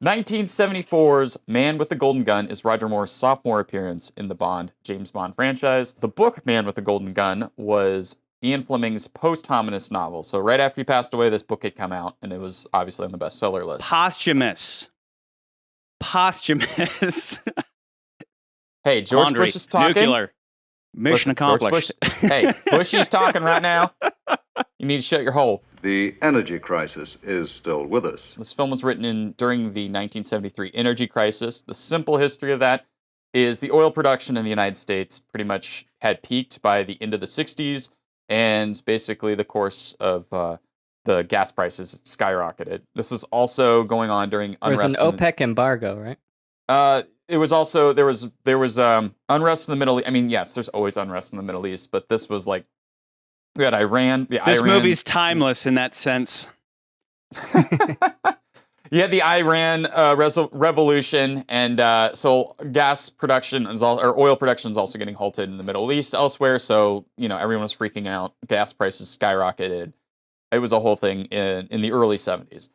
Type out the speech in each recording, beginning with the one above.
1974's Man with the Golden Gun is Roger Moore's sophomore appearance in the James Bond franchise. The book Man with the Golden Gun was Ian Fleming's posthumous novel. So right after he passed away, this book had come out, and it was obviously on the bestseller list. Posthumous. Hey, George Bush is talking. Nuclear. Mission accomplished. Hey, Bushy's talking right now. You need to shut your hole. The energy crisis is still with us. This film was written during the 1973 energy crisis. The simple history of that is the oil production in the United States pretty much had peaked by the end of the 60s, and basically the course of the gas prices skyrocketed. This is also going on during unrest. There was an OPEC embargo, right? It was also there was unrest in the Middle East. I mean, yes, there's always unrest in the Middle East, but this was like we had Iran. This movie's timeless in that sense. You had the Iran revolution, and so gas production or oil production is also getting halted in the Middle East elsewhere. So everyone was freaking out. Gas prices skyrocketed. It was a whole thing in the early 70s.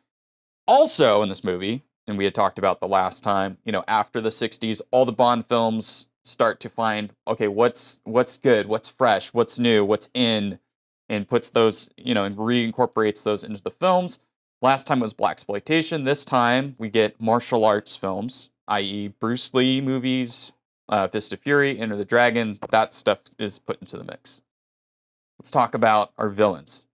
Also in this movie, and we had talked about the last time, after the 60s, all the Bond films start to find, okay, what's good, what's fresh, what's new, what's in, and puts those, and reincorporates those into the films. Last time was blaxploitation. This time we get martial arts films, i.e. Bruce Lee movies, Fist of Fury, Enter the Dragon. That stuff is put into the mix. Let's talk about our villains.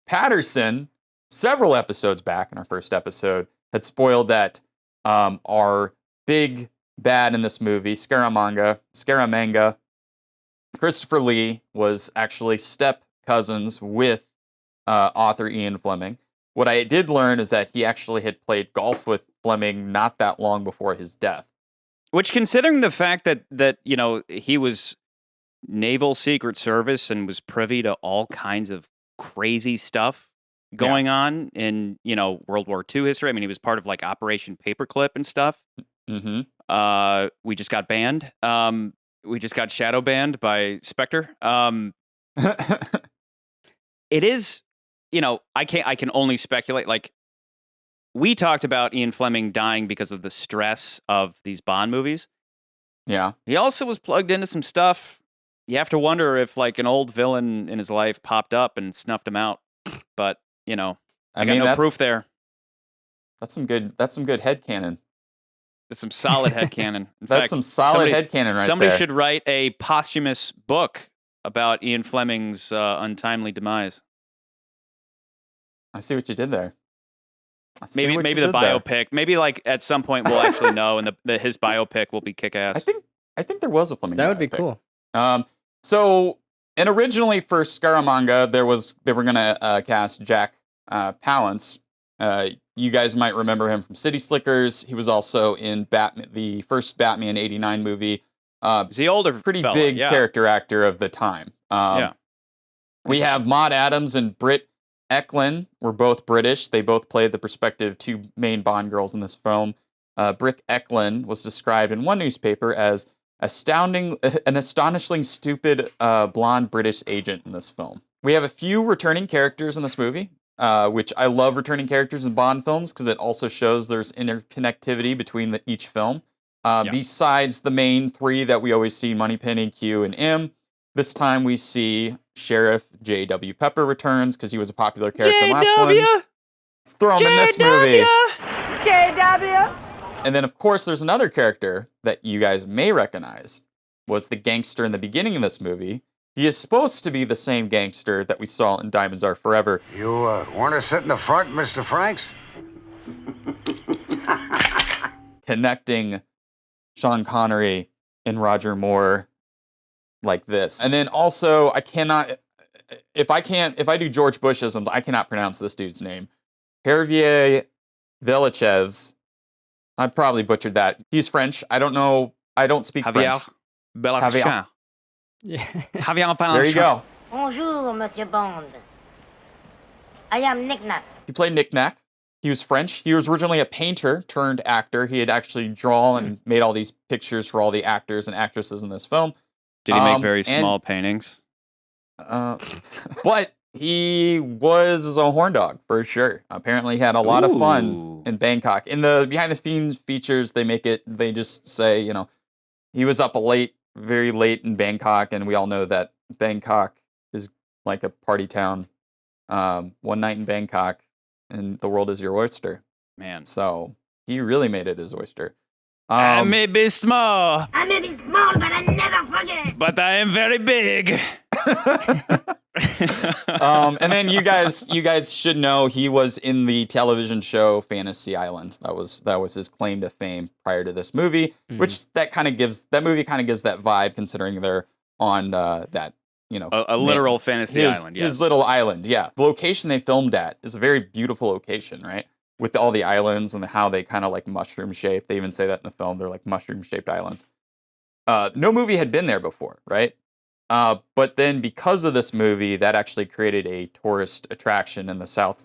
Patterson, several episodes back in our first episode, had spoiled that our big bad in this movie, Scaramanga, Christopher Lee, was actually step cousins with author Ian Fleming. What I did learn is that he actually had played golf with Fleming not that long before his death. Which, considering the fact that he was Naval Secret Service and was privy to all kinds of crazy stuff going on in, World War II history. I mean, he was part of like Operation Paperclip and stuff. Mm-hmm. We just got banned. We just got shadow banned by Spectre. It is, I can only speculate. Like, we talked about Ian Fleming dying because of the stress of these Bond movies. Yeah. He also was plugged into some stuff. You have to wonder if like an old villain in his life popped up and snuffed him out. But, I got no proof there. That's some good headcanon. That's some solid headcanon. That's some solid headcanon right somebody there. should write a posthumous book about Ian Fleming's untimely demise. I see what you did there. Maybe the biopic. Maybe like at some point we'll actually know, and his biopic will be kick-ass. I think there was a Fleming. That would be biopic. cool. And originally for Scaramanga, they were gonna cast Jack Palance. You guys might remember him from City Slickers. He was also in the first Batman '89 movie. Is he older? Pretty big character actor of the time. We have Maud Adams and Britt Eklund were both British. They both played the prospective two main Bond girls in this film. Britt Eklund was described in one newspaper as an astonishingly stupid blonde British agent in this film. We have a few returning characters in this movie, which I love returning characters in Bond films because it also shows there's interconnectivity between each film. Besides the main three that we always see, Moneypenny, Q, and M, this time we see Sheriff J.W. Pepper returns because he was a popular character in the last one. Let's throw him in this movie. J.W. And then, of course, there's another character that you guys may recognize, was the gangster in the beginning of this movie. He is supposed to be the same gangster that we saw in Diamonds Are Forever. You want to sit in the front, Mr. Franks? Connecting Sean Connery and Roger Moore like this. And then also, if I do George Bushisms, I cannot pronounce this dude's name. Hervé Villechaize. I probably butchered that. He's French. I don't know. I don't speak French. Javier. Yeah. Javier. There you go. Bonjour, Monsieur Bond. I am Knick Knack. He played Knick Knack. He was French. He was originally a painter turned actor. He had actually drawn and made all these pictures for all the actors and actresses in this film. Did he make very small paintings? But He was a horn dog for sure. Apparently, he had a lot of fun Ooh. in Bangkok. In the behind the scenes features, they just say, he was up very late in Bangkok, and we all know that Bangkok is like a party town. One night in Bangkok, and the world is your oyster. Man. So he really made it his oyster. I may be small, I may be small, but I never forget. but I am very big. And then you guys should know he was in the television show Fantasy Island. That was his claim to fame prior to this movie, which that movie kind of gives that vibe, considering they're on that a literal fantasy island. Yes. His little island. Yeah, the location they filmed at is a very beautiful location, right? With all the islands and how they kind of like mushroom shaped. They even say that in the film. They're like mushroom shaped islands. No movie had been there before, right? But then because of this movie, that actually created a tourist attraction in the South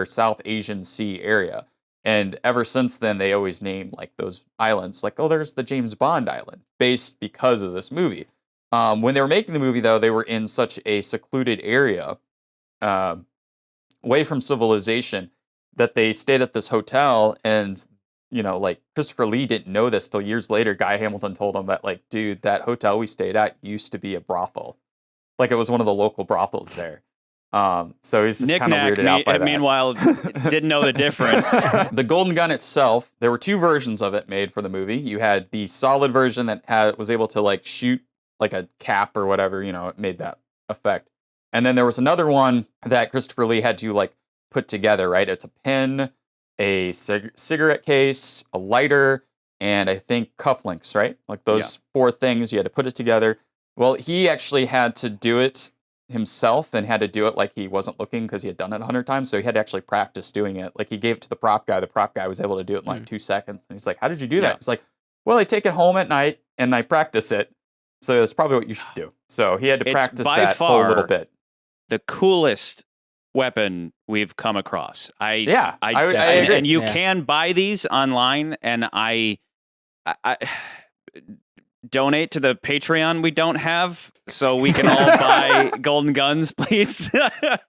South Asian Sea area. And ever since then, they always name like those islands, like, oh, there's the James Bond Island, based because of this movie. When they were making the movie, though, they were in such a secluded area, away from civilization, that they stayed at this hotel. And like Christopher Lee didn't know this till years later. Guy Hamilton told him that, like, dude, that hotel we stayed at used to be a brothel. Like, it was one of the local brothels there. So he's just kind of weirded out by that. Meanwhile, didn't know the difference. The Golden Gun itself, there were two versions of it made for the movie. You had the solid version that was able to like shoot like a cap or whatever, it made that effect. And then there was another one that Christopher Lee had to like put together, right? It's a pen, a cigarette case, a lighter, and I think cufflinks, right? Like those four things, you had to put it together. Well, he actually had to do it himself and had to do it like he wasn't looking because he had done it 100 times. So he had to actually practice doing it. Like he gave it to the prop guy. The prop guy was able to do it in like 2 seconds. And he's like, how did you do that? He's like, well, I take it home at night and I practice it. So that's probably what you should do. So he had to practice that whole little bit. The coolest weapon we've come across. I agree. And you can buy these online, and I donate to the Patreon we don't have, so we can all buy golden guns, please.